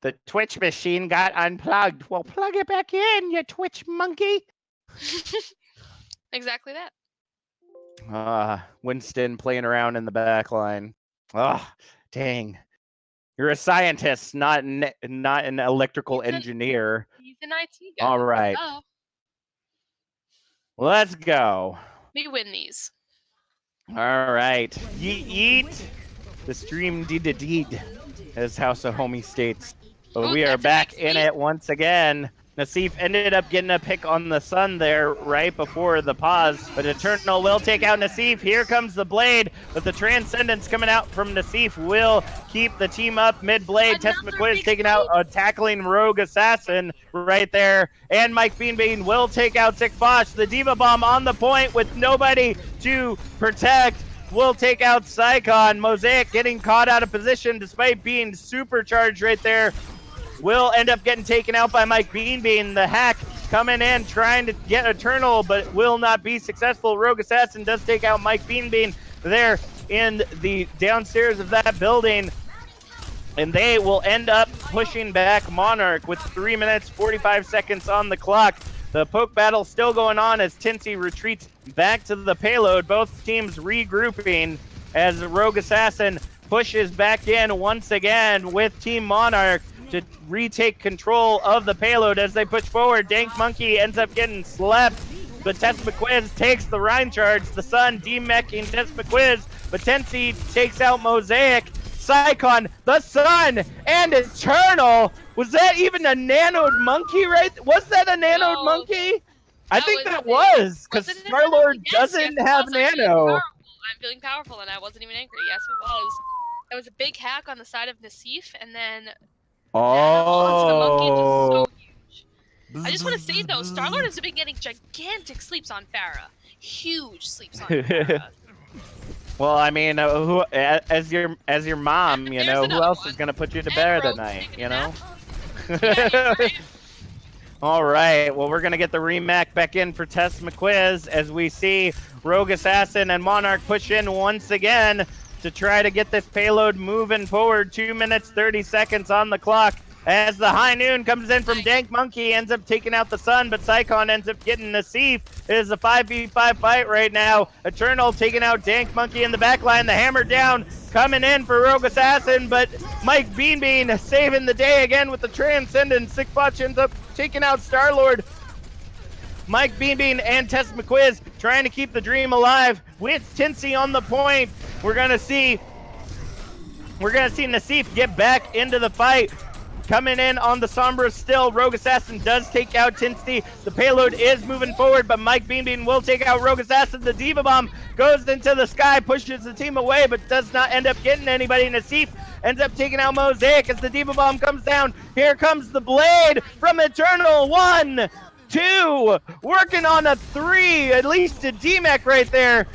The Twitch machine got unplugged. Well, plug it back in, you Twitch monkey. Exactly that. Winston playing around in the back line. Dang. You're a scientist, not an electrical engineer. He's an IT guy. All right. Oh. Let's go. We win these. All right. Yeet. The stream deed, as House of Homie states. But we are back in it once again. Nassif ended up getting a pick on the Sun there right before the pause, but Eternal will take out Nassif. Here comes the Blade, but the Transcendence coming out from Nassif will keep the team up mid-blade. Tess McQuiz taking out a tackling Rogue Assassin right there, and Mike Beanbean will take out Sick Fosh. The Diva Bomb on the point with nobody to protect. Will take out Psycon. Mosaic getting caught out of position despite being supercharged right there. Will end up getting taken out by Mike Beanbean. The hack coming in, trying to get Eternal, but will not be successful. Rogue Assassin does take out Mike Beanbean there in the downstairs of that building. And they will end up pushing back Monarch with 3 minutes, 45 seconds on the clock. The poke battle still going on as Tinsy retreats back to the payload. Both teams regrouping as Rogue Assassin pushes back in once again with Team Monarch to retake control of the payload as they push forward. Dank Monkey ends up getting slept, but Tess McQuiz takes the Rhine charge. The Sun demeching Tess McQuiz, but Tensi takes out Mosaic. Psycon, the Sun, and Eternal. Was that even a nanoed monkey, right? Was that a nanoed monkey? I think that was, because Star-Lord doesn't have nano. I'm feeling powerful, and I wasn't even angry. Yes, it was. There was a big hack on the side of Nassif, and then onto the monkey was so huge. I just want to say, though, Star-Lord has been getting gigantic sleeps on Pharah. Huge sleeps on Pharah. Well, I mean, who as your mom, you know, who else is gonna put you to bed at night, you know? Yeah, right. All right, well, we're gonna get the remake back in for Tess McQuiz as we see Rogue Assassin and Monarch push in once again to try to get this payload moving forward. 2 minutes, 30 seconds on the clock. As the high noon comes in from Dank Monkey, ends up taking out the Sun, but Psycon ends up getting Nassif. It is a 5v5 fight right now. Eternal taking out Dank Monkey in the back line. The hammer down coming in for Rogue Assassin, but Mike Beanbean saving the day again with the Transcendence. Sick Foch ends up taking out Star-Lord. Mike Beanbean and Tess McQuiz trying to keep the dream alive with Tinsy on the point. We're gonna see Nassif get back into the fight. Coming in on the Sombra still, Rogue Assassin does take out Tinsy. The payload is moving forward, but Mike Beanbean will take out Rogue Assassin. The Diva Bomb goes into the sky, pushes the team away, but does not end up getting anybody. Nassif ends up taking out Mosaic as the Diva Bomb comes down. Here comes the Blade from Eternal. 1, 2, working on a 3, at least a DMAC right there.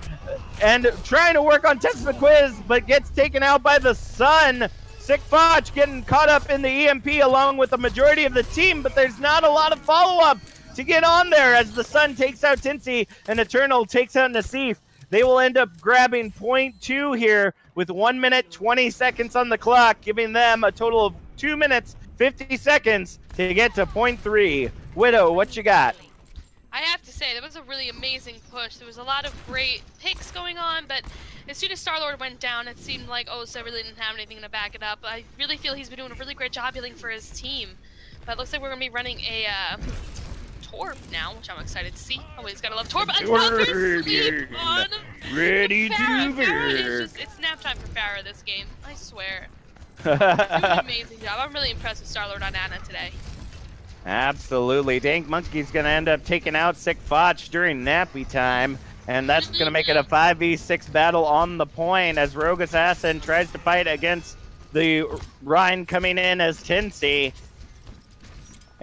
And trying to work on Tess McQuiz, but gets taken out by the Sun. Sick Foch getting caught up in the EMP along with the majority of the team, but there's not a lot of follow-up to get on there as the Sun takes out Tinsy and Eternal takes out Nassif. They will end up grabbing point 2 here with 1 minute, 20 seconds on the clock, giving them a total of 2 minutes, 50 seconds to get to point 3. Widow, what you got? I have to say, that was a really amazing push. There was a lot of great picks going on, but as soon as Star-Lord went down, it seemed like OSA really didn't have anything to back it up. I really feel he's been doing a really great job healing for his team. But it looks like we're going to be running a Torb now, which I'm excited to see. Always gotta love Torb. Another sleep on Ready to Farrah. It's nap time for Farrah this game, I swear. Amazing job. I'm really impressed with Star-Lord on Ana today. Absolutely. Dank Monkey's going to end up taking out Sick Foch during nappy time. And that's going to make it a 5v6 battle on the point as Rogue Assassin tries to fight against the Rhine coming in as Tinsy.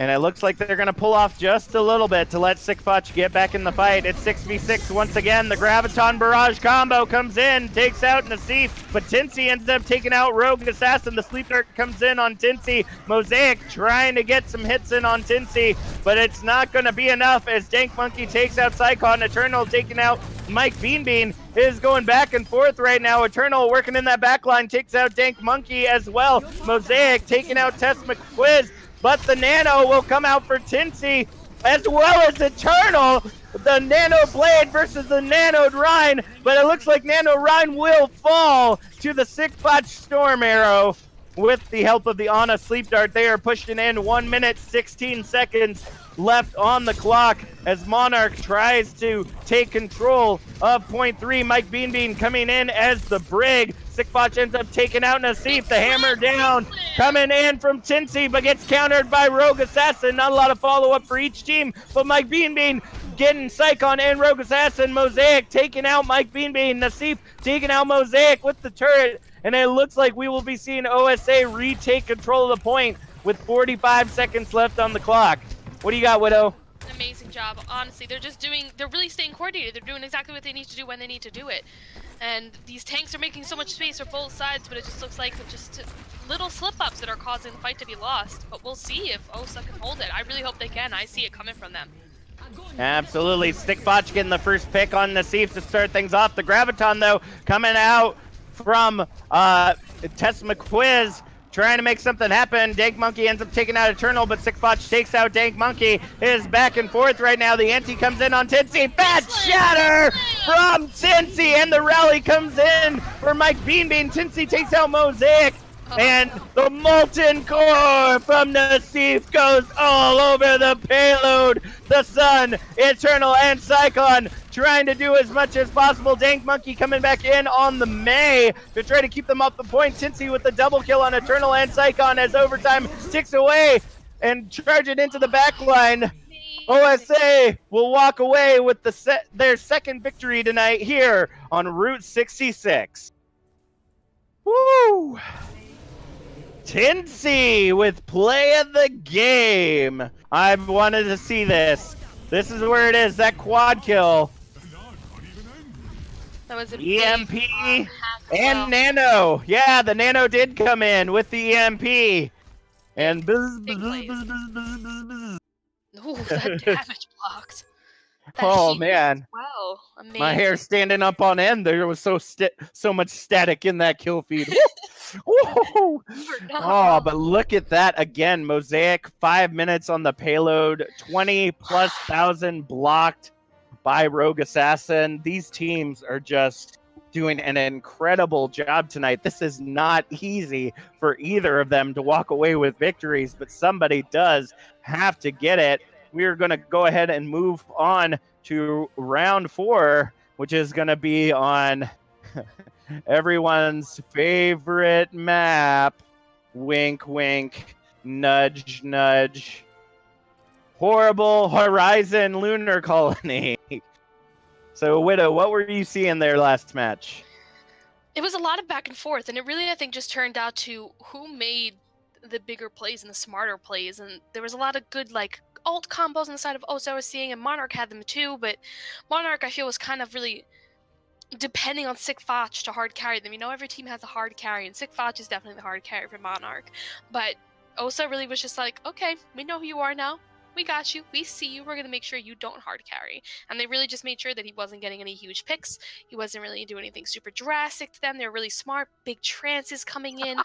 And it looks like they're going to pull off just a little bit to let Sick Foch get back in the fight. It's 6v6 once again. The Graviton Barrage combo comes in, takes out Nassif, but Tinsy ends up taking out Rogue Assassin. The Sleep Dart comes in on Tinsy. Mosaic trying to get some hits in on Tinsy, but it's not going to be enough as Dank Monkey takes out Psycon. Eternal taking out Mike Beanbean is going back and forth right now. Eternal working in that back line, takes out Dank Monkey as well. Mosaic taking out Tess McQuiz, but the Nano will come out for Tinsy as well as Eternal. The Nano Blade versus the Nano Rhine, but it looks like Nano Rhine will fall to the 6-Botch Storm Arrow. With the help of the Ana Sleep Dart, they are pushing in 1 minute, 16 seconds left on the clock as Monarch tries to take control of point 3. Mike Beanbean coming in as the Brig. 6-Botch ends up taking out Nassif. The hammer down, coming in from Tinsy, but gets countered by Rogue Assassin. Not a lot of follow-up for each team, but Mike Beanbean getting Psychon and Rogue Assassin. Mosaic taking out Mike Beanbean. Nassif taking out Mosaic with the turret. And it looks like we will be seeing OSA retake control of the point with 45 seconds left on the clock. What do you got, Widow? Amazing job. Honestly, they're really staying coordinated. They're doing exactly what they need to do when they need to do it. And these tanks are making so much space for both sides, but it just looks like just little slip-ups that are causing the fight to be lost. But we'll see if OSA can hold it. I really hope they can. I see it coming from them. Absolutely. Stickbotch getting the first pick on Nassif to start things off. The Graviton, though, coming out from Tess McQuiz, trying to make something happen. Dank Monkey ends up taking out Eternal, but 6-Botch takes out Dank Monkey. Is back and forth right now. The anti comes in on Tinsy. Fat shatter from Tinsy, and the rally comes in for Mike Beanbean. Tinsy takes out Mosaic, and the molten core from Nassif goes all over the payload. The Sun, Eternal, and Psychon trying to do as much as possible. Dank Monkey coming back in on the May to try to keep them up the point. Tinsy with the double kill on Eternal and Psychon as overtime ticks away and charge it into the back line. OSA will walk away with their second victory tonight here on Route 66. Woo! Tinsy with play of the game. I've wanted to see this. This is where it is, that quad kill. That was an EMP and Nano. Yeah, the Nano did come in with the EMP. And buzz, buzz, buzz, buzz, buzz, buzz, buzz. Ooh, that damage blocked. That Oh heat man, wow, amazing. my hair standing up on end. There was so much static in that kill feed. Woo! Oh, but look at that again. Mosaic 5 minutes on the payload, 20,000+ blocked by Rogue Assassin. These teams are just doing an incredible job tonight. This is not easy for either of them to walk away with victories, but somebody does have to get it. We are going to go ahead and move on to round 4, which is going to be on everyone's favorite map. Wink, wink, nudge, nudge. Horrible Horizon Lunar Colony. So, Widow, what were you seeing there last match? It was a lot of back and forth, and it really, I think, just turned out to who made the bigger plays and the smarter plays. And there was a lot of good, like, ult combos on the side of OCC I was seeing, and Monarch had them too, but Monarch, I feel, was kind of really depending on 6-Botch to hard carry them. You know, every team has a hard carry, and 6-Botch is definitely the hard carry for Monarch. But OCC really was just like, okay, we know who you are now. We got you. We see you. We're going to make sure you don't hard carry. And they really just made sure that he wasn't getting any huge picks. He wasn't really doing anything super drastic to them. They're really smart. Big trances coming in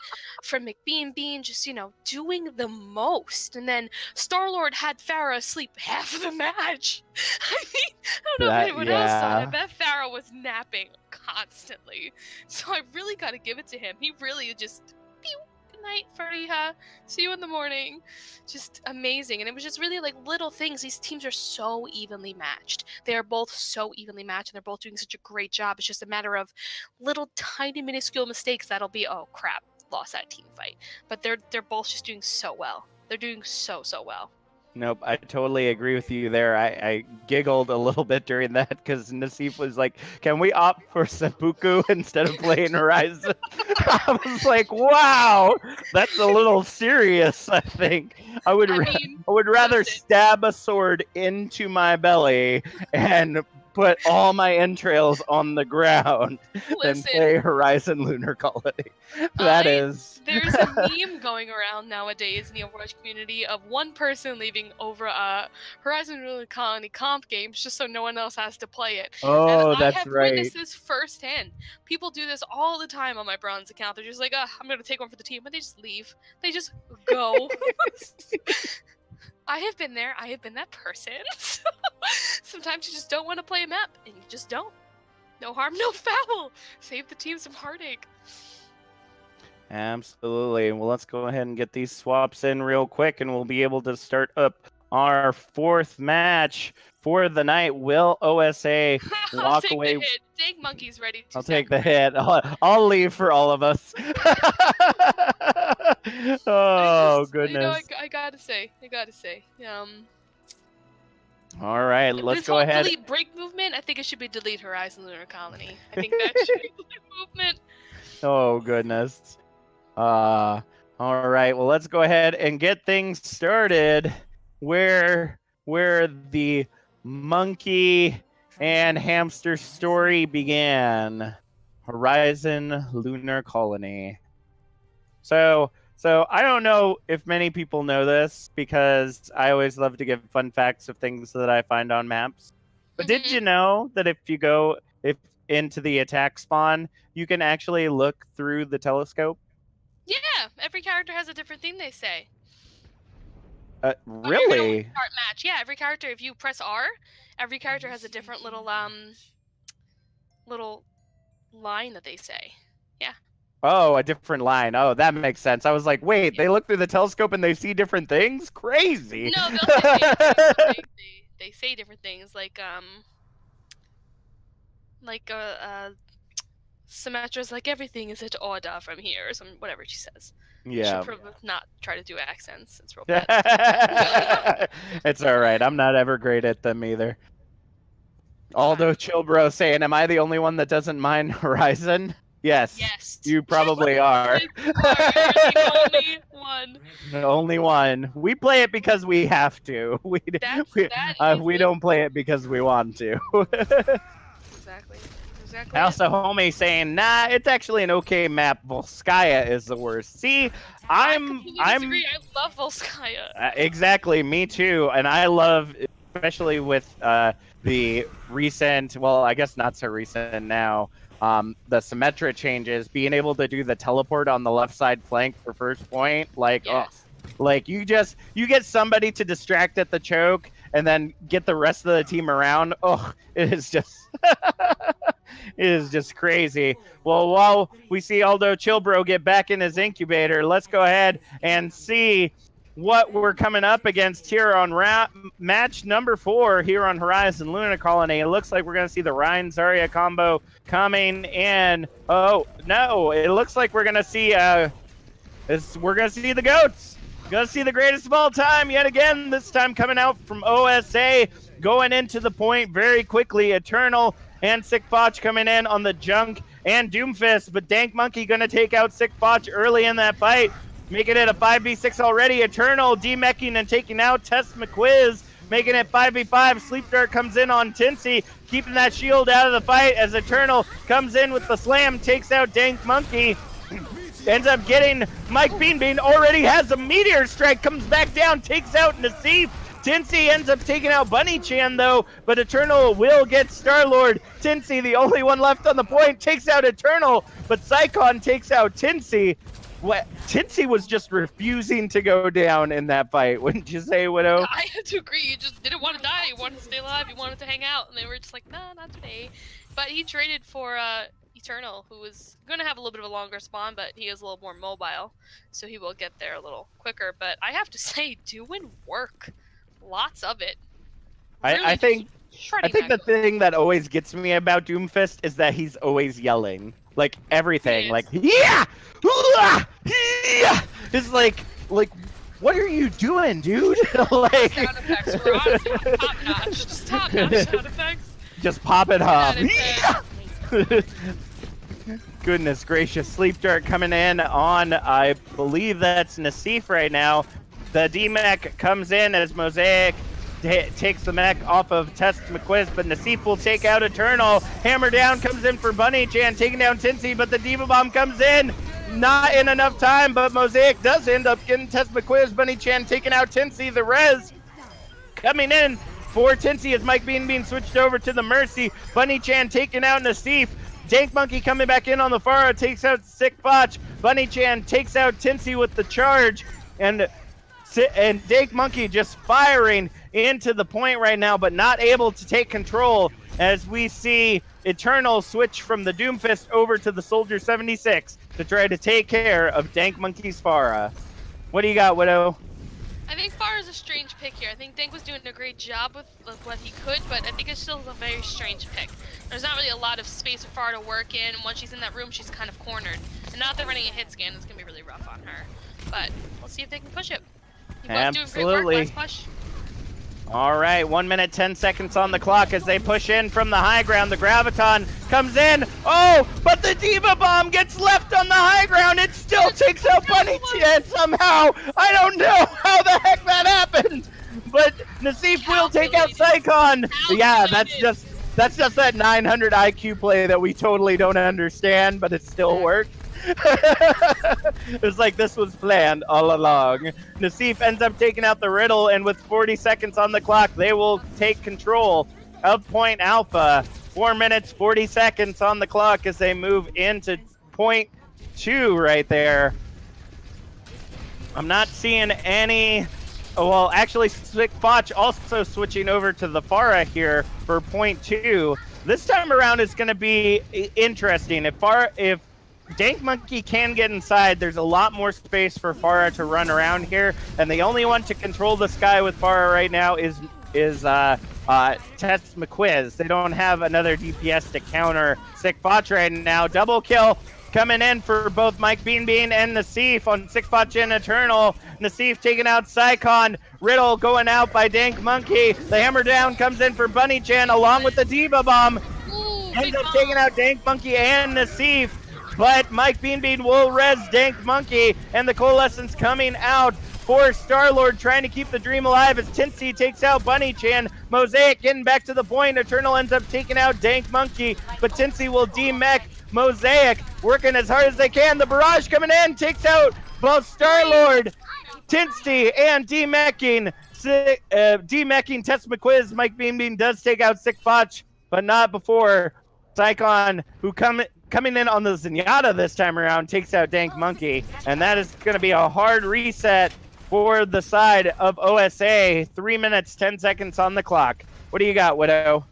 from McBean, just, you know, doing the most. And then Star-Lord had Pharah sleep half of the match. I mean, I don't know if anyone else saw it, but Pharah was napping constantly. So I really got to give it to him. He really just... Pew! Night, Fariha. See you in the morning. Just amazing. And it was just really like little things. These teams are so evenly matched. They are both so evenly matched, and they're both doing such a great job. It's just a matter of little tiny minuscule mistakes that'll be, oh crap, lost that team fight. But they're both just doing so well. They're doing so well. Nope, I totally agree with you there. I giggled a little bit during that because Nassif was like, can we opt for Seppuku instead of playing Horizon? I was like, wow, that's a little serious, I think. I would rather stab a sword into my belly and put all my entrails on the ground and Listen. play Horizon Lunar Colony. That is. There's a meme going around nowadays in the Overwatch community of one person leaving over a Horizon Lunar Colony comp games just so no one else has to play it. Oh, and that's I have right. witnessed this firsthand. People do this all the time on my bronze account. They're just like, I'm gonna take one for the team, but they just leave. They just go. I have been there. I have been that person. Sometimes you just don't want to play a map, and you just don't. No harm, no foul. Save the team some heartache. Absolutely. Well, let's go ahead and get these swaps in real quick, and we'll be able to start up our 4th match for the night. Will OSA I'll walk take away? the hit. Dank Monkey's ready to I'll take the hit. I'll leave for all of us. Oh, goodness. I gotta say. All right, let's this go whole ahead. delete break movement, I think it should be delete Horizon Lunar Colony. I think that should be the movement. Oh, goodness. All right, well, let's go ahead and get things started where the monkey and hamster story began. Horizon Lunar Colony. So I don't know if many people know this because I always love to give fun facts of things that I find on maps. But did you know that if you go into the attack spawn, you can actually look through the telescope? Yeah, every character has a different thing they say. Really? Start match. Yeah, every character, if you press R, every character has a different little line that they say. Yeah. Oh, a different line. Oh, that makes sense. I was like, wait, they look through the telescope and they see different things? Crazy. No, they'll say they say different things, like Symmetra's like, everything is at order from here, or some whatever she says. Yeah. Should probably not try to do accents. It's real bad. It's all right. I'm not ever great at them either. Aldo Chilbro saying, am I the only one that doesn't mind Horizon? Yes. Yes. You probably are. The only one. The only one. We play it because we have to. We don't play it because we want to. Exactly. House of Homie saying, nah, it's actually an okay map. Volskaya is the worst. See, I love Volskaya. Exactly, me too. And I love, especially with the recent, well, I guess not so recent now, the Symmetra changes, being able to do the teleport on the left side flank for first point, like, yes. Like you get somebody to distract at the choke and then get the rest of the team around. Oh, it is just it is just crazy. Well, while we see Aldo Chilbro get back in his incubator, let's go ahead and see what we're coming up against here on match number 4 here on Horizon Lunar Colony. It looks like we're going to see the Ryan Zarya combo coming in. Oh, no, it looks like we're going to see the GOATs. Gonna see the greatest of all time yet again, this time coming out from OSA, going into the point very quickly. Eternal and Sickbotch coming in on the Junk and Doomfist, but Dank Monkey gonna take out Sickbotch early in that fight, making it a 5v6 already. Eternal demeching and taking out Tess McQuiz, making it 5v5. Sleep Dart comes in on Tinsy, keeping that shield out of the fight as Eternal comes in with the slam, takes out Dank Monkey. Ends up getting Mike Bean already has a meteor strike, comes back down, takes out Nassif. Tinsy ends up taking out Bunny Chan though, but Eternal will get Star-Lord. Tinsy, the only one left on the point, takes out Eternal, but Psycon takes out Tinsy. What? Tinsy was just refusing to go down in that fight, wouldn't you say, Widow? I have to agree. You just didn't want to die. You wanted to stay alive. You wanted to hang out, and they were just like, no, not today. But he traded for Eternal, who was going to have a little bit of a longer spawn, but he is a little more mobile, so he will get there a little quicker. But I have to say, doing work. Lots of it. Really I think the thing that always gets me about Doomfist is that he's always yelling. Like, everything. Like, yeah! Yeah! It's like, what are you doing, dude? Like... Sound effects were honestly top-notch. Just top-notch sound effects. Just pop it off. Goodness gracious. Sleep Dart coming in on, I believe that's Nassif right now. The DMAC comes in as Mosaic takes the mech off of Test McQuiz, but Nassif will take out Eternal. Hammer down comes in for Bunny Chan, taking down Tinsy, but the Diva Bomb comes in. Not in enough time, but Mosaic does end up getting Test McQuiz. Bunny Chan taking out Tinsy. The res coming in for Tinsy as Mike Bean switched over to the Mercy. Bunny Chan taking out Nassif. Dank Monkey coming back in on the Pharah, takes out Sick Botch. Bunny Chan takes out Tinsy with the charge, and Dank Monkey just firing into the point right now, but not able to take control as we see Eternal switch from the Doomfist over to the Soldier 76 to try to take care of Dank Monkey's Pharah. What do you got, Widow? I think Pharah is a strange pick here. I think Dank was doing a great job with what he could, but I think it's still a very strange pick. There's not really a lot of space for Pharah to work in. Once she's in that room, she's kind of cornered. And now that they're running a hit scan, it's going to be really rough on her. But we'll see if they can push it. You both doing great work. Let's push. All right, 1 minute, 10 seconds on the clock as they push in from the high ground. The Graviton comes in. Oh, but the Diva Bomb gets left on the high ground. It still takes out Bunny Chan somehow. I don't know how the heck that happened. But Nassif will take out Psycon. Yeah, that's just that 900 IQ play that we totally don't understand, but it still works. It's like this was planned all along. Nassif ends up taking out the Riddle, and with 40 seconds on the clock, they will take control of Point Alpha. 4 minutes, 40 seconds on the clock as they move into Point 2 right there. I'm not seeing any... Well, actually, Sick Botch also switching over to the Pharah here for Point 2. This time around is going to be interesting. If Dank Monkey can get inside, there's a lot more space for Pharah to run around here, and the only one to control the sky with Pharah right now is Test McQuiz. They don't have another DPS to counter Sick Botch right now. Double kill coming in for both Mike Bean and Nassif on Sick Botch and Eternal. Nassif taking out Psycon. Riddle going out by Dank Monkey. The hammer down comes in for Bunny Chan along with the Diva Bomb. Ends up taking out Dank Monkey and Nassif. But Mike Bean will res Dank Monkey, and the Coalescence coming out for Star-Lord, trying to keep the dream alive as Tinsy takes out Bunny Chan. Mosaic getting back to the point. Eternal ends up taking out Dank Monkey, but Tinsy will de-mech Mosaic, working as hard as they can. The barrage coming in, takes out both Star-Lord, Tinsy, and de-meching Test McQuiz. Mike Bean does take out Sick Botch, but not before Psycon, who coming in on the Zenyatta this time around, takes out Dank Monkey, and that is going to be a hard reset for the side of OSA. 3 minutes, 10 seconds on the clock. What do you got, Widow?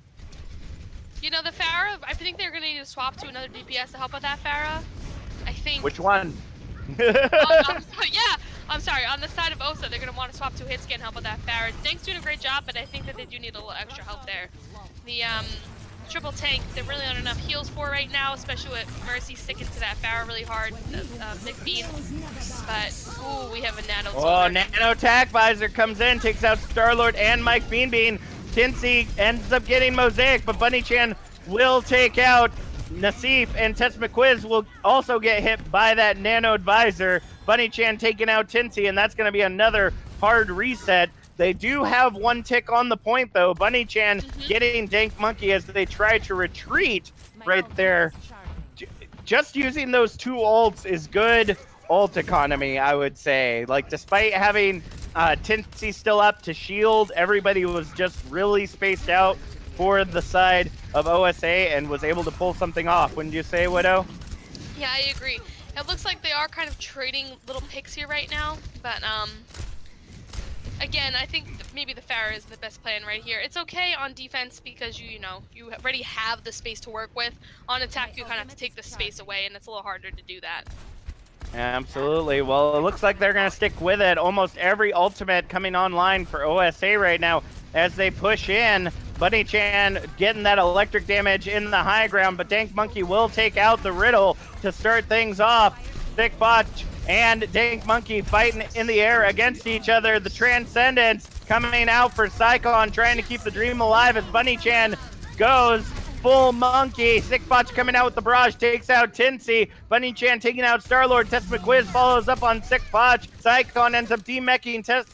You know, the Pharah, I think they're going to need to swap to another DPS to help with that Pharah. I think... Which one? Yeah, I'm sorry. On the side of OSA, they're going to want to swap to hit scan help with that Pharah. Dank's doing a great job, but I think that they do need a little extra help there. The, triple tank, there really aren't enough heals for right now, especially with Mercy sticking to that Pharah really hard, Nick Bean. But, ooh, we have a nano. Oh, nano attack visor comes in, takes out Star-Lord and Mike Bean. Tinsy ends up getting Mosaic, but Bunny Chan will take out Nassif, and Test McQuiz will also get hit by that nano advisor. Bunny Chan taking out Tinsy, and that's going to be another hard reset. They do have one tick on the point, though. Bunny Chan getting Dank Monkey as they try to retreat right there. Just using those two ults is good ult economy, I would say. Like, despite having Tinsy still up to shield, everybody was just really spaced out for the side of OSA and was able to pull something off. Wouldn't you say, Widow? Yeah, I agree. It looks like they are kind of trading little picks here right now, but again, I think maybe the Pharah is the best plan right here. It's okay on defense because you already have the space to work with. On attack, you kind of have to take the space away, and it's a little harder to do that. Absolutely. Well, it looks like they're going to stick with it. Almost every ultimate coming online for OSA right now as they push in. Bunny Chan getting that electric damage in the high ground, but Dank Monkey will take out the Riddle to start things off. Sick Botch and Dank Monkey fighting in the air against each other. The Transcendence coming out for Psycon, trying to keep the dream alive as Bunny Chan goes full monkey. Sick Botch coming out with the barrage, takes out Tinsy. Bunny Chan taking out Star-Lord. Test McQuiz follows up on Sick Botch. Psycon ends up de-meching Test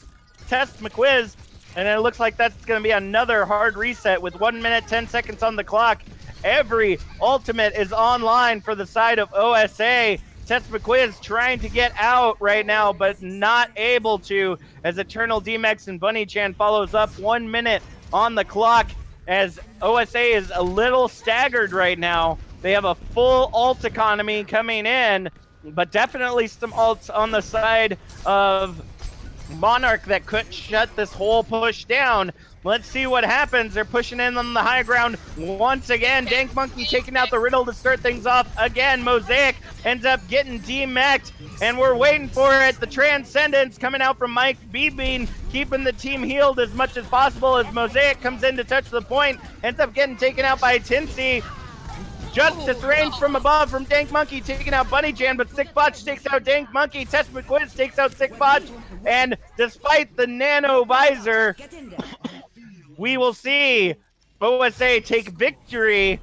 McQuiz And it looks like that's going to be another hard reset with 1 minute, 10 seconds on the clock. Every ultimate is online for the side of OSA. Tess McQuiz trying to get out right now, but not able to, as Eternal DMX and Bunny Chan follows up. 1 minute on the clock as OSA is a little staggered right now. They have a full ult economy coming in, but definitely some ults on the side of Monarch that could shut this whole push down. Let's see what happens. They're pushing in on the high ground once again. Dank Monkey taking out the Riddle to start things off again. Mosaic ends up getting demeched, and we're waiting for it. The Transcendence coming out from Mike Bean, keeping the team healed as much as possible as Mosaic comes in to touch the point. Ends up getting taken out by Tinsy. Justice reigns from above from Dank Monkey, taking out Bunny Chan, but Sick Botch takes out Dank Monkey. Tess McQuiz takes out Sick Botch, and despite the nano visor, we will see OSA take victory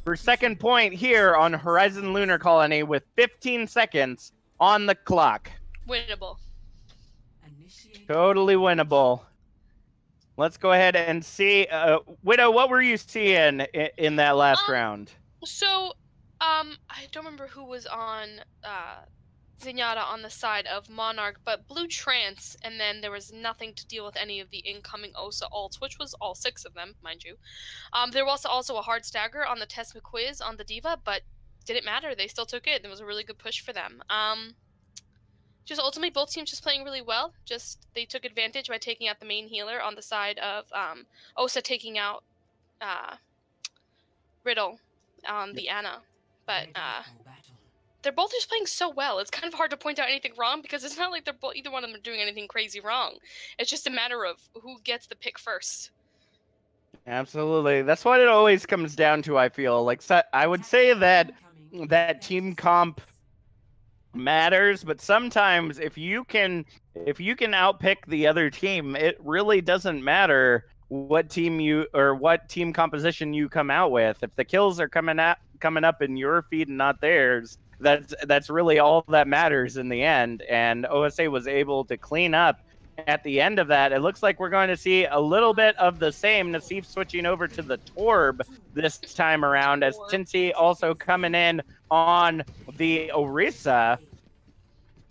for second point here on Horizon Lunar Colony with 15 seconds on the clock. Winnable. Totally winnable. Let's go ahead and see. Widow, what were you seeing in that last round? So, I don't remember who was on Zenyatta on the side of Monarch, but blue trance, and then there was nothing to deal with any of the incoming OSA ults, which was all 6 of them, mind you. There was also a hard stagger on the Tess McQuiz on the Diva, but didn't matter. They still took it. It was a really good push for them. Just ultimately, both teams just playing really well. Just they took advantage by taking out the main healer on the side of OSA taking out Riddle on the Ana. But they're both just playing so well. It's kind of hard to point out anything wrong because it's not like they're either one of them are doing anything crazy wrong. It's just a matter of who gets the pick first. Absolutely. That's what it always comes down to, I feel. Like, I would say that team comp matters, but sometimes if you can outpick the other team, it really doesn't matter what team composition you come out with. If the kills are coming up in your feed and not theirs, that's really all that matters in the end. And OSA was able to clean up at the end of that. It looks like we're going to see a little bit of the same. Nassif switching over to the Torb this time around, as Tinsy also coming in on the Orisa.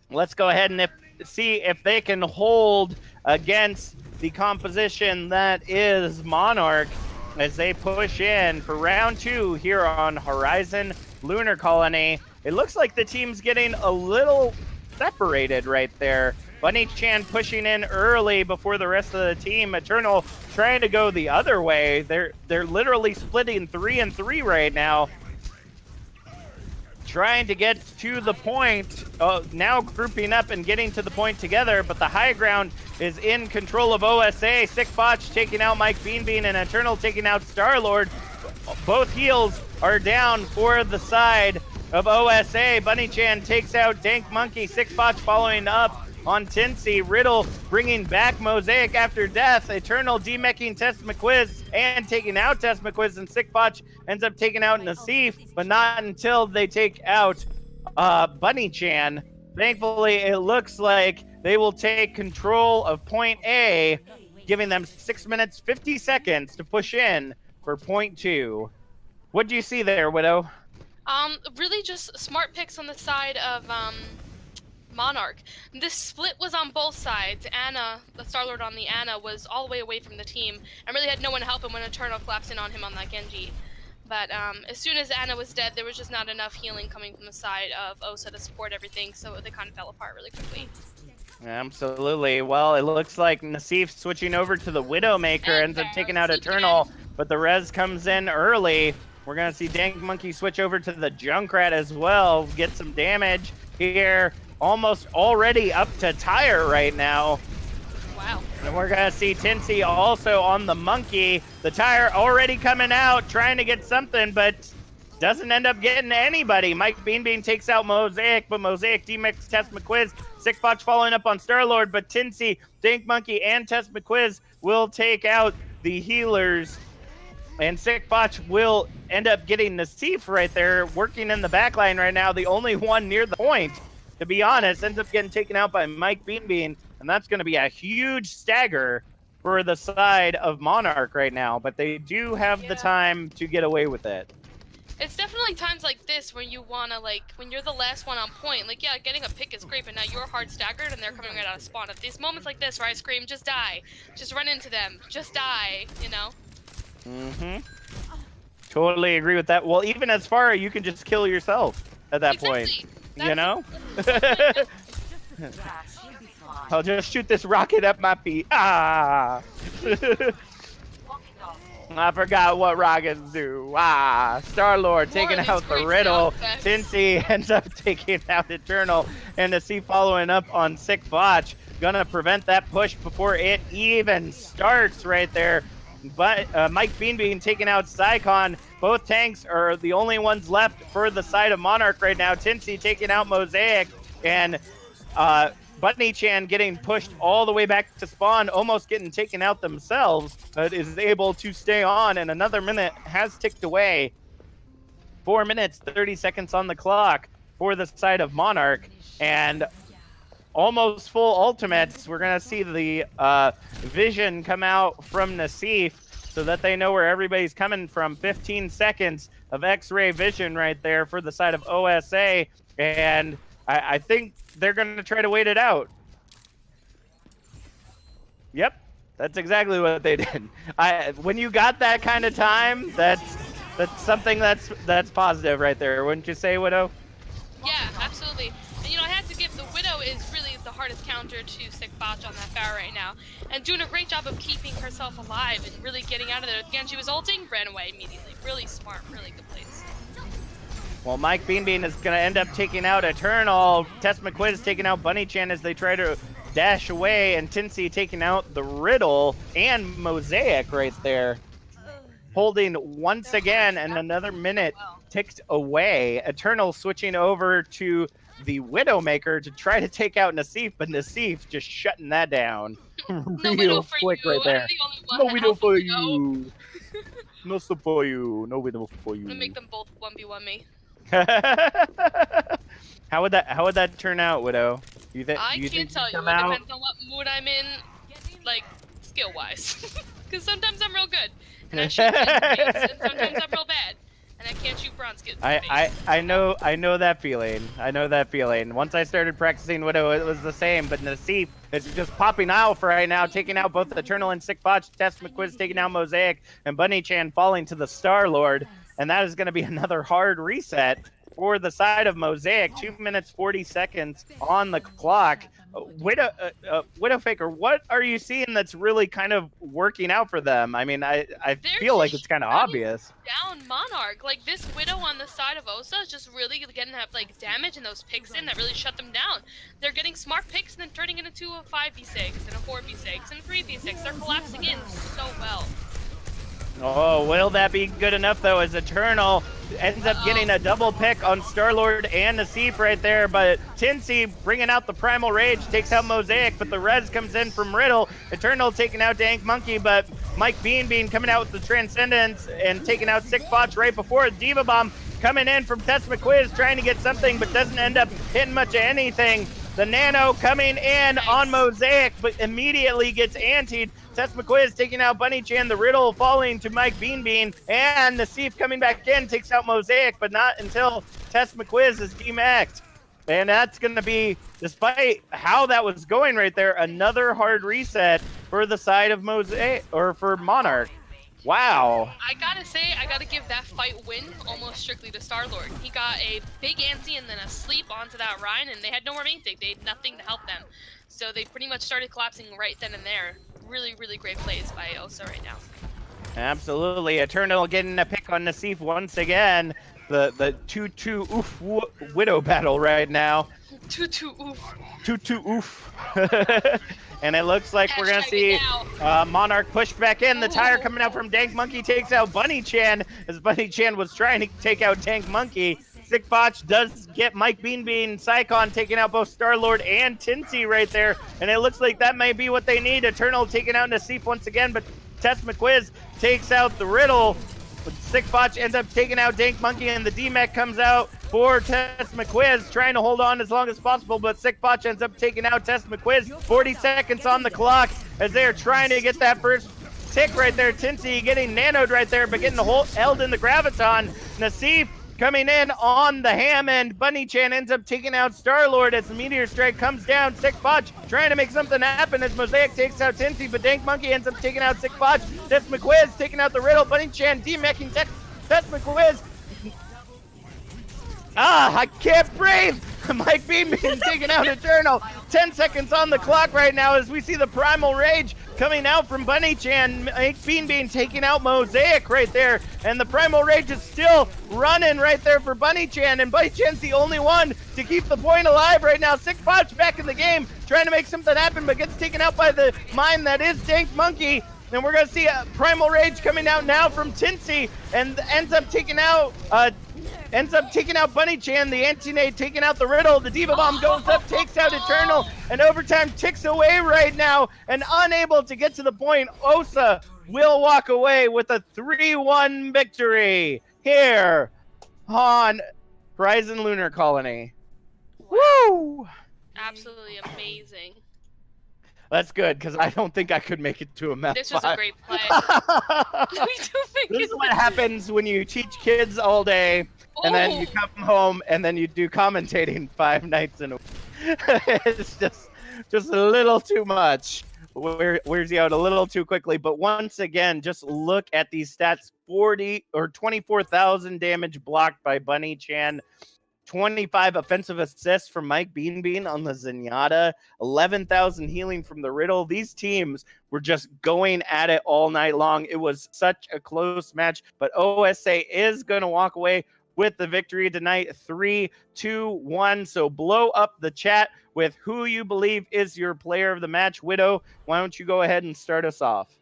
Let's go ahead and see if they can hold against the composition that is Monarch as they push in for round 2 here on Horizon Lunar Colony. It looks like the team's getting a little separated right there. Bunny Chan pushing in early before the rest of the team. Eternal trying to go the other way. They're literally splitting 3 and 3 right now, trying to get to the point. Now grouping up and getting to the point together, but the high ground is in control of OSA. Sick Botch taking out Mike Bean, and Eternal taking out Star-Lord. Both heals are down for the side of OSA. Bunny Chan takes out Dank Monkey. Sick Botch following up on Tinsy. Riddle bringing back Mosaic after death. Eternal demecking Tess McQuiz and taking out Tess McQuiz, and Sick Botch ends up taking out Nassif, but not until they take out Bunny Chan. Thankfully, it looks like they will take control of point A, giving them 6 minutes, 50 seconds to push in for point 2. What do you see there, Widow? Really just smart picks on the side of Monarch. This split was on both sides. Ana, the Star-Lord on the Ana, was all the way away from the team and really had no one to help him when Eternal collapsed in on him on that Genji. But as soon as Ana was dead, there was just not enough healing coming from the side of OSA to support everything, so they kind of fell apart really quickly. Absolutely. Well, it looks like Nassif switching over to the Widowmaker, ends up taking out Eternal, but the res comes in early. We're going to see Dank Monkey switch over to the Junkrat as well, get some damage here. Almost already up to tire right now. Wow. And we're going to see Tinsy also on the Monkey. The tire already coming out, trying to get something, but doesn't end up getting anybody. Mike Bean takes out Mosaic, but Mosaic demix Tess McQuiz. Sick Botch following up on Star-Lord, but Tinsy, Dank Monkey, and Tess McQuiz will take out the healers. And Sick Botch will end up getting Nassif right there, working in the back line right now, the only one near the point. to be honest, ends up getting taken out by Mike Bean, and that's going to be a huge stagger for the side of Monarch right now, but they do have the time to get away with it. It's definitely times like this when you wanna, like, when you're the last one on point, like, yeah, getting a pick is great, but now you're hard staggered and they're coming right out of spawn. At these moments like this where I scream, just die, just run into them, just die, you know? Totally agree with that. Well, even as far, you can just kill yourself at that point, you know? I'll just shoot this rocket at my feet. Ah! I forgot what rockets do. Ah, Star-Lord taking out the Riddle. Cincy ends up taking out Eternal. And O.C.C following up on Sick Botch. Gonna prevent that push before it even starts right there. But Mike Bean taking out Psycon. Both tanks are the only ones left for the side of Monarch right now. Cincy taking out Mosaic. And Bunny-chan getting pushed all the way back to spawn, almost getting taken out themselves, but is able to stay on, and another minute has ticked away. 4 minutes, 30 seconds on the clock for the side of Monarch, and almost full ultimates. We're going to see the vision come out from Nassif so that they know where everybody's coming from. 15 seconds of X-ray vision right there for the side of OSA, and I think they're going to try to wait it out. Yep, that's exactly what they did. When you got that kind of time, that's something that's positive right there, wouldn't you say, Widow? Yeah, absolutely. And you know, I have to give the Widow is really the hardest counter to Sick Botch on that Pharah right now, and doing a great job of keeping herself alive and really getting out of there. Again, she was ulting, ran away immediately. Really smart, really good plays. Well, Mike Bean is going to end up taking out Eternal. Tess McQuiz taking out Bunny-chan as they try to dash away, and Cincy taking out the Riddle and Mosaic right there. Holding once again, and another minute ticked away. Eternal switching over to the Widowmaker to try to take out Nassif, but Nassif just shutting that down real quick right there. No widow for you. No support for you. No widow for you. I'm gonna make them both 1v1 me. How would that turn out, Widow? I can't tell you. It depends on what mood I'm in, like skill-wise. Because sometimes I'm real good, and I shoot bronze and sometimes I'm real bad, and I can't shoot bronze kids. I know that feeling. I know that feeling. Once I started practicing Widow, it was the same. But Nassif is just popping out for right now, taking out both Eternal and Sick Botch. Tess McQuiz taking out Mosaic, and Bunny-chan falling to the Star-Lord. And that is going to be another hard reset for the side of Mosaic. 2 minutes, 40 seconds on the clock. Widowfaker, what are you seeing that's really kind of working out for them? I mean, I feel like it's kind of obvious. Down Monarch. Like, this Widow on the side of OSA is just really getting that, like, damage and those picks in that really shut them down. They're getting smart picks and then turning it into a 5v6 and a 4v6 and a 3v6. They're collapsing in so well. Oh, will that be good enough, though, as Eternal ends up getting a double pick on Star-Lord and Nassif right there, but Cincy bringing out the Primal Rage, takes out Mosaic, but the res comes in from Riddle. Eternal taking out Dank Monkey, but Mike Bean coming out with the Transcendence and taking out Sick Botch right before. Diva Bomb coming in from Tess McQuiz, trying to get something, but doesn't end up hitting much of anything. The Nano coming in on Mosaic, but immediately gets antied. Tess McQuiz taking out Bunny-chan, the Riddle falling to Mike Bean, and Nassif coming back in, takes out Mosaic, but not until Tess McQuiz is demacked. And that's going to be, despite how that was going right there, another hard reset for the side of Mosaic, or for Monarch. Wow. I gotta say, I gotta give that fight win almost strictly to Star-Lord. He got a big anti and then a sleep onto that Rhine, and they had no more main tank. They had nothing to help them. So they pretty much started collapsing right then and there. Really, really great plays by OSA right now. Absolutely. Eternal getting a pick on Nassif once again. The 2-2 oof Widow battle right now. 2-2 oof. 2-2 oof. And it looks like we're going to see Monarch push back in. The tire coming out from Dank Monkey takes out Bunny-chan, as Bunny-chan was trying to take out Dank Monkey. Sick Botch does get Mike Bean, Psycon taking out both Star-Lord and Cincy right there. And it looks like that may be what they need. Eternal taking out Nassif once again, but Tess McQuiz takes out the Riddle. Sick Botch ends up taking out Dank Monkey, and the D-Mech comes out for Tess McQuiz, trying to hold on as long as possible, but Sick Botch ends up taking out Tess McQuiz. 40 seconds on the clock as they are trying to get that first tick right there. Tinsy getting nanoed right there, but getting held in the Graviton. Nassif coming in on the Hammond. Bunny Chan ends up taking out Star-Lord as the Meteor Strike comes down. Sick Botch trying to make something happen as Mosaic takes out Tinsy, but Dank Monkey ends up taking out Sick Botch. Tess McQuiz taking out the Riddle. Bunny Chan D-Meching Tess McQuiz. I can't breathe. Mike Bean taking out Eternal. 10 seconds on the clock right now as we see the Primal Rage coming out from Bunny Chan. Mike Bean taking out Mosaic right there. And the Primal Rage is still running right there for Bunny Chan. And Bunny Chan's the only one to keep the point alive right now. Sick Botch back in the game, trying to make something happen, but gets taken out by the mine that is Dank Monkey. And we're going to see a Primal Rage coming out now from Tinsy, and ends up taking out Bunny Chan. The Anti-Nade taking out the Riddle. The Diva Bomb goes up, takes out Eternal, and overtime ticks away right now. And unable to get to the point, OSA will walk away with a 3-1 victory here on Horizon Lunar Colony. Wow. Woo! Absolutely amazing. That's good, because I don't think I could make it to a map. This was a great play. This is what happens when you teach kids all day, and then you come home, and then you do commentating 5 nights in a week. It's just a little too much. Wears you out a little too quickly. But once again, just look at these stats: 24,000 damage blocked by Bunny Chan. 25 offensive assists from Mike Bean on the Zenyatta, 11,000 healing from the Riddle. These teams were just going at it all night long. It was such a close match, but OSA is going to walk away with the victory tonight, 3-2-1. So blow up the chat with who you believe is your player of the match. Widow, why don't you go ahead and start us off?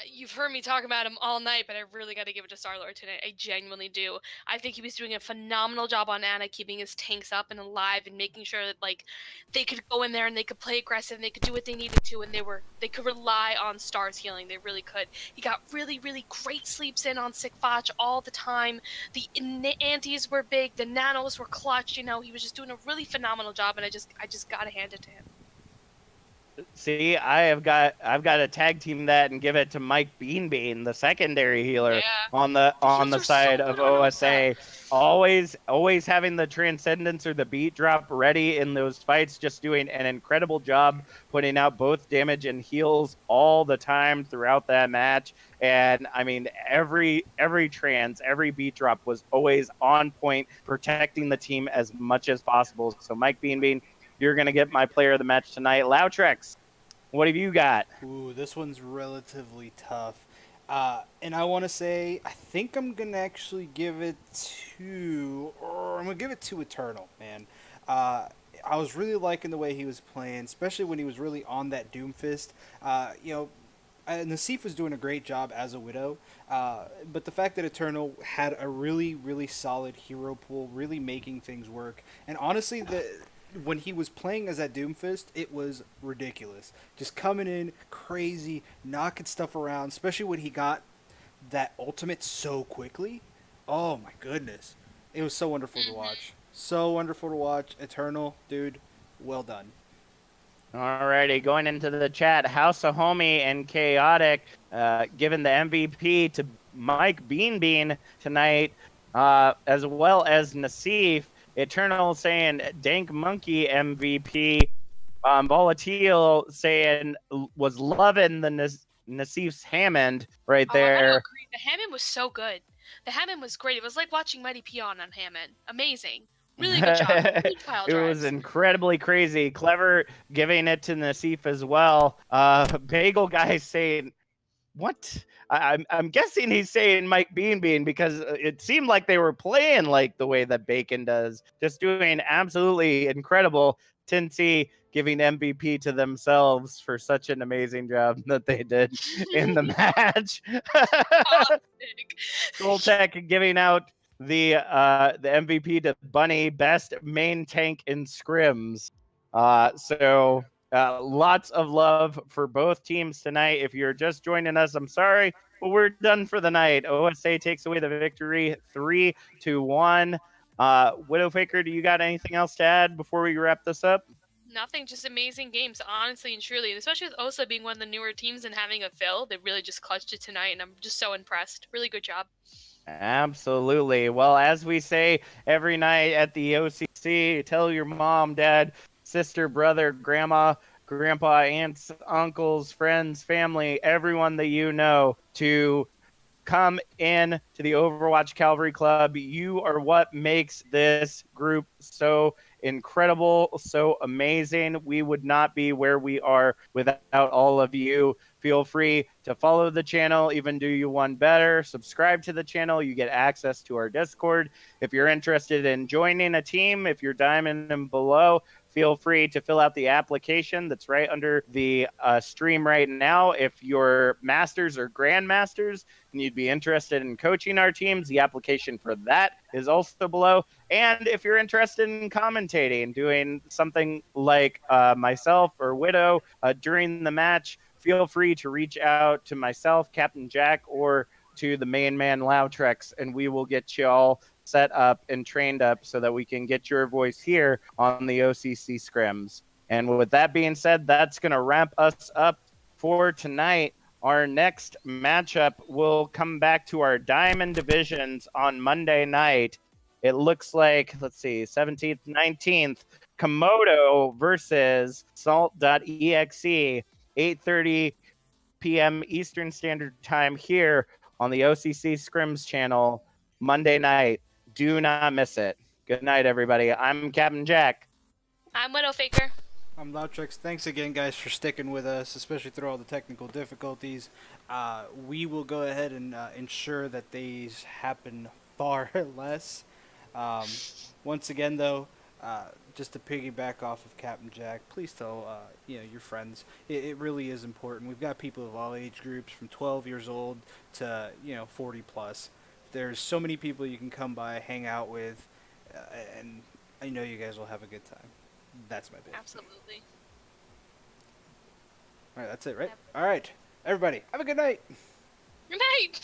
You've heard me talk about him all night, but I really got to give it to Star-Lord tonight. I genuinely do. I think he was doing a phenomenal job on Ana, keeping his tanks up and alive and making sure that they could go in there and they could play aggressive and they could do what they needed to, and they could rely on Star's healing. They really could. He got really, really great sleeps in on Sick Botch all the time. The antis were big, the nanos were clutch. He was just doing a really phenomenal job, and I just got to hand it to him. See, I've got to tag team that and give it to Mike Bean, the secondary healer on the side of OSA. Always having the transcendence or the beat drop ready in those fights, just doing an incredible job putting out both damage and heals all the time throughout that match. And I mean, every beat drop was always on point, protecting the team as much as possible. So Mike Bean, you're going to get my player of the match tonight. Loutrex, what have you got? Ooh, this one's relatively tough. And I want to say, I think I'm going to actually give it to Eternal, man. I was really liking the way he was playing, especially when he was really on that Doomfist. Nassif was doing a great job as a Widow, but the fact that Eternal had a really, really solid hero pool, really making things work. And honestly, when he was playing as that Doomfist, it was ridiculous. Just coming in crazy, knocking stuff around, especially when he got that ultimate so quickly. Oh my goodness. It was so wonderful to watch. So wonderful to watch. Eternal, dude, well done. Alrighty, going into the chat, House of Homie and Chaotic giving the MVP to Mike Bean tonight, as well as Nassif. Eternal saying Dank Monkey MVP. Volatile saying was loving the Nassif's Hammond right there. I agree. The Hammond was so good. The Hammond was great. It was like watching Mighty Peon on Hammond. Amazing. Really good job. It was incredibly crazy. Clever giving it to Nassif as well. Bagel guy saying, what? I'm guessing he's saying Mike Bean because it seemed like they were playing like the way that Bacon does. Just doing absolutely incredible. Tinsy giving MVP to themselves for such an amazing job that they did in the match. Soltech giving out the MVP to Bunny, best main tank in scrims. So Lots of love for both teams tonight. If you're just joining us, I'm sorry, but we're done for the night. OSA takes away the victory 3-1. Widowfaker, do you got anything else to add before we wrap this up? Nothing, just amazing games, honestly and truly. And especially with OSA being one of the newer teams and having a fill, they really just clutched it tonight, and I'm just so impressed. Really good job. Absolutely. Well, as we say every night at the O.C.C, tell your mom, dad, sister, brother, grandma, grandpa, aunts, uncles, friends, family, everyone that you know to come in to the Overwatch Calvary Club. You are what makes this group so incredible, so amazing. We would not be where we are without all of you. Feel free to follow the channel, even do you one better. Subscribe to the channel. You get access to our Discord. If you're interested in joining a team, if you're diamond and below, feel free to fill out the application that's right under the stream right now. If you're masters or grandmasters and you'd be interested in coaching our teams, the application for that is also below. And if you're interested in commentating, doing something like myself or Widow during the match, feel free to reach out to myself, Captain Jack, or to the main man Loutrex, and we will get you all set up and trained up so that we can get your voice here on the OCCScrims. And with that being said, that's going to wrap us up for tonight. Our next matchup will come back to our Diamond divisions on Monday night. It looks like, let's see, 17th, 19th, Komodo versus Salt.exe, 8:30 p.m. Eastern Standard Time here on the OCCScrims channel Monday night. Do not miss it. Good night, everybody. I'm Captain Jack. I'm Widowfaker. I'm Loutrex. Thanks again, guys, for sticking with us, especially through all the technical difficulties. We will go ahead and ensure that these happen far less. Once again, though, just to piggyback off of Captain Jack, please tell your friends. It really is important. We've got people of all age groups, from 12 years old to 40 plus. There's so many people you can come by, hang out with, and I know you guys will have a good time. That's my bit. Absolutely. All right, that's it, right? All right, everybody, have a good night. Good night.